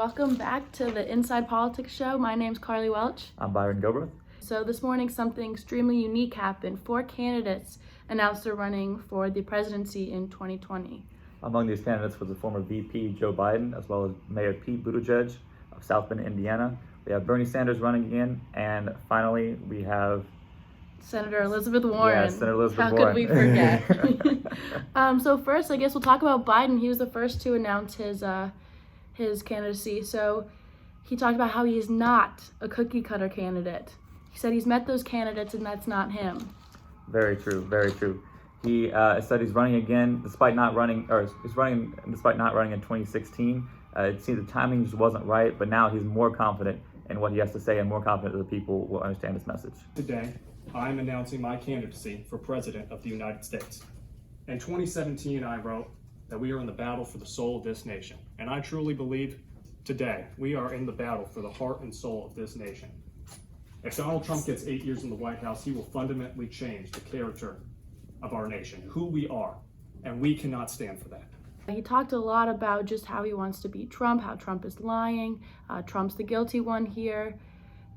Welcome back to the Inside Politics Show. My name's Carly Welch. I'm Byron Gobrath. So this morning something extremely unique happened. 4 candidates announced they're running for the presidency in 2020. Among these candidates was the former VP Joe Biden, as well as Mayor Pete Buttigieg of South Bend, Indiana. We have Bernie Sanders running again, and finally we have Senator Elizabeth Warren. Yeah, Senator Elizabeth How Warren. could we forget? So first, I guess we'll talk about Biden. He was the first to announce his candidacy. So he talked about how he is not a cookie cutter candidate. He said he's met those candidates and that's not him. Very true, very true. He said he's running again despite not running, or he's running despite not running in 2016. It seems the timing just wasn't right, but now he's more confident in what he has to say and more confident that the people will understand his message. Today, I'm announcing my candidacy for President of the United States. In 2017, I wrote that we are in the battle for the soul of this nation. And I truly believe today we are in the battle for the heart and soul of this nation. If Donald Trump gets 8 years in the White House, he will fundamentally change the character of our nation, who we are, and we cannot stand for that. He talked a lot about just how he wants to beat Trump, how Trump is lying, Trump's the guilty one here,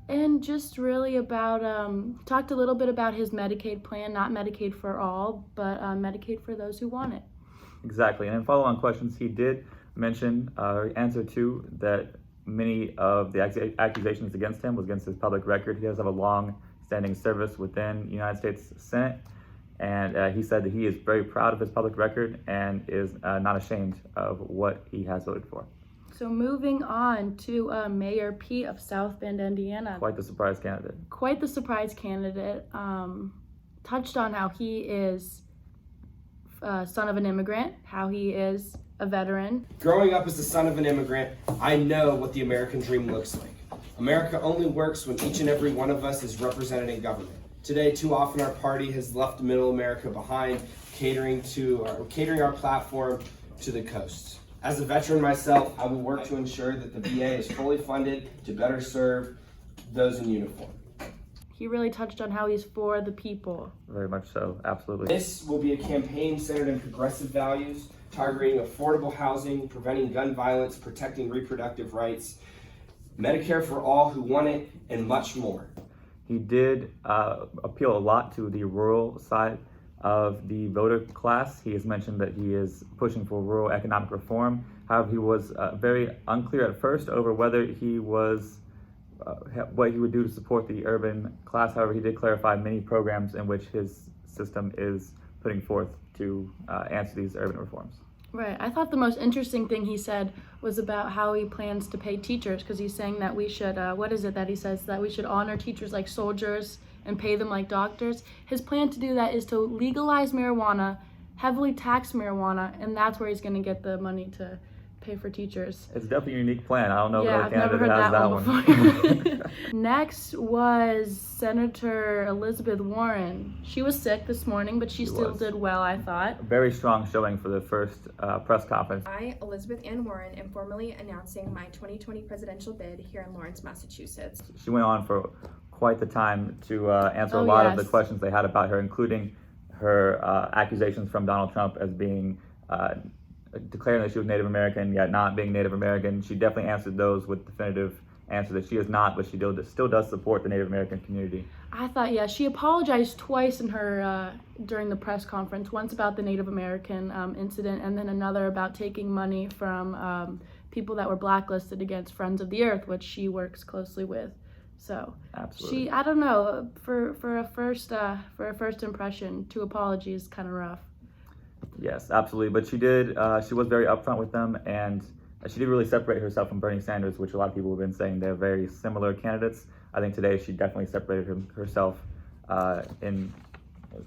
and just really about, talked a little bit about his Medicaid plan, not Medicaid for all, but Medicaid for those who want it. Exactly, and in follow-on questions, he did mention, answer to, that many of the accusations against him was against his public record. He does have a long-standing service within the United States Senate, and he said that he is very proud of his public record and is not ashamed of what he has voted for. So moving on to Mayor Pete of South Bend, Indiana. Quite the surprise candidate. Quite the surprise candidate. Touched on how he is son of an immigrant, how he is a veteran. Growing up as the son of an immigrant, I know what the American dream looks like. America only works when each and every one of us is represented in government. Today, too often our party has left middle America behind, catering our platform to the coast. As a veteran myself, I will work to ensure that the VA is fully funded to better serve those in uniform. He really touched on how he's for the people. Very much so, absolutely. This will be a campaign centered in progressive values, targeting affordable housing, preventing gun violence, protecting reproductive rights, Medicare for all who want it, and much more. He did appeal a lot to the rural side of the voter class. He has mentioned that he is pushing for rural economic reform. However, he was very unclear at first over whether he was what he would do to support the urban class. However, he did clarify many programs in which his system is putting forth to answer these urban reforms. Right. I thought the most interesting thing he said was about how he plans to pay teachers, because he's saying that we should, what is it that he says, that we should honor teachers like soldiers and pay them like doctors. His plan to do that is to legalize marijuana, heavily tax marijuana, and that's where he's going to get the money to pay for teachers. It's definitely a unique plan. I don't know Yeah, if I've other never candidate heard has that one one. before. Next was Senator Elizabeth Warren. She was sick this morning, but she still did well, I thought. Very strong showing for the first press conference. I, Elizabeth Ann Warren, am formally announcing my 2020 presidential bid here in Lawrence, Massachusetts. She went on for quite the time to answer a lot of the questions they had about her, including her accusations from Donald Trump as being declaring that she was Native American, yet not being Native American. She definitely answered those with definitive answer that she is not, but she still does support the Native American community. I thought, yeah, she apologized twice in her during the press conference. Once about the Native American incident, and then another about taking money from people that were blacklisted against Friends of the Earth, which she works closely with. So absolutely. I don't know, for a first impression, 2 apologies, kind of rough. Yes, absolutely. But she was very upfront with them, and she did really separate herself from Bernie Sanders, which a lot of people have been saying they're very similar candidates. I think today she definitely separated herself in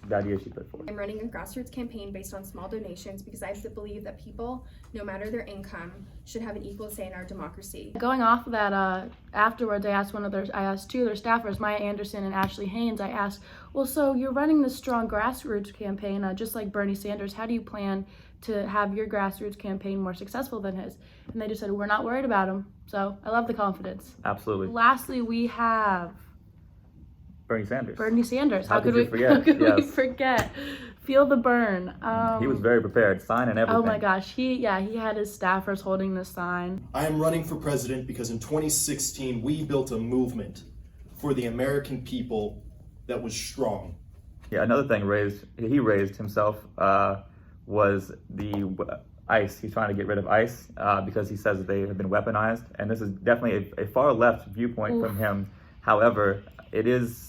the idea she put forward. I'm running a grassroots campaign based on small donations because I believe that people, no matter their income, should have an equal say in our democracy. Going off of that, afterwards I asked 2 of their staffers, Maya Anderson and Ashley Haynes, I asked, well, so you're running this strong grassroots campaign, just like Bernie Sanders. How do you plan to have your grassroots campaign more successful than his? And they just said, we're not worried about him. So I love the confidence. Absolutely. Lastly, we have Bernie Sanders. Bernie Sanders. How could you forget? How could we Yes. forget? Feel the burn. He was very prepared, sign and everything. Oh my gosh, he had his staffers holding the sign. I am running for president because in 2016 we built a movement for the American people that was strong. Yeah, another thing he raised himself was the ICE. He's trying to get rid of ICE because he says that they have been weaponized, and this is definitely a far left viewpoint from him. However, it is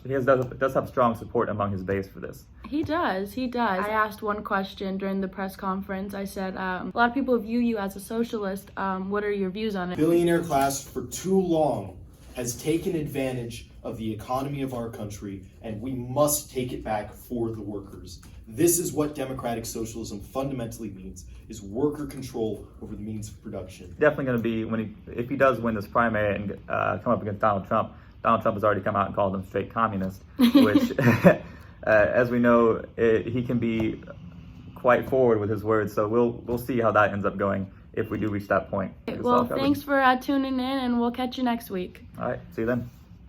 he does have strong support among his base for this. He does. I asked one question during the press conference. I said, a lot of people view you as a socialist. What are your views on it? Billionaire class for too long has taken advantage of the economy of our country, and we must take it back for the workers. This is what democratic socialism fundamentally means, is worker control over the means of production. Definitely going to be, if he does win this primary and come up against Donald Trump has already come out and called him straight communist, which, as we know, he can be quite forward with his words. So we'll see how that ends up going if we do reach that point. Well, thanks for tuning in, and we'll catch you next week. All right, see you then.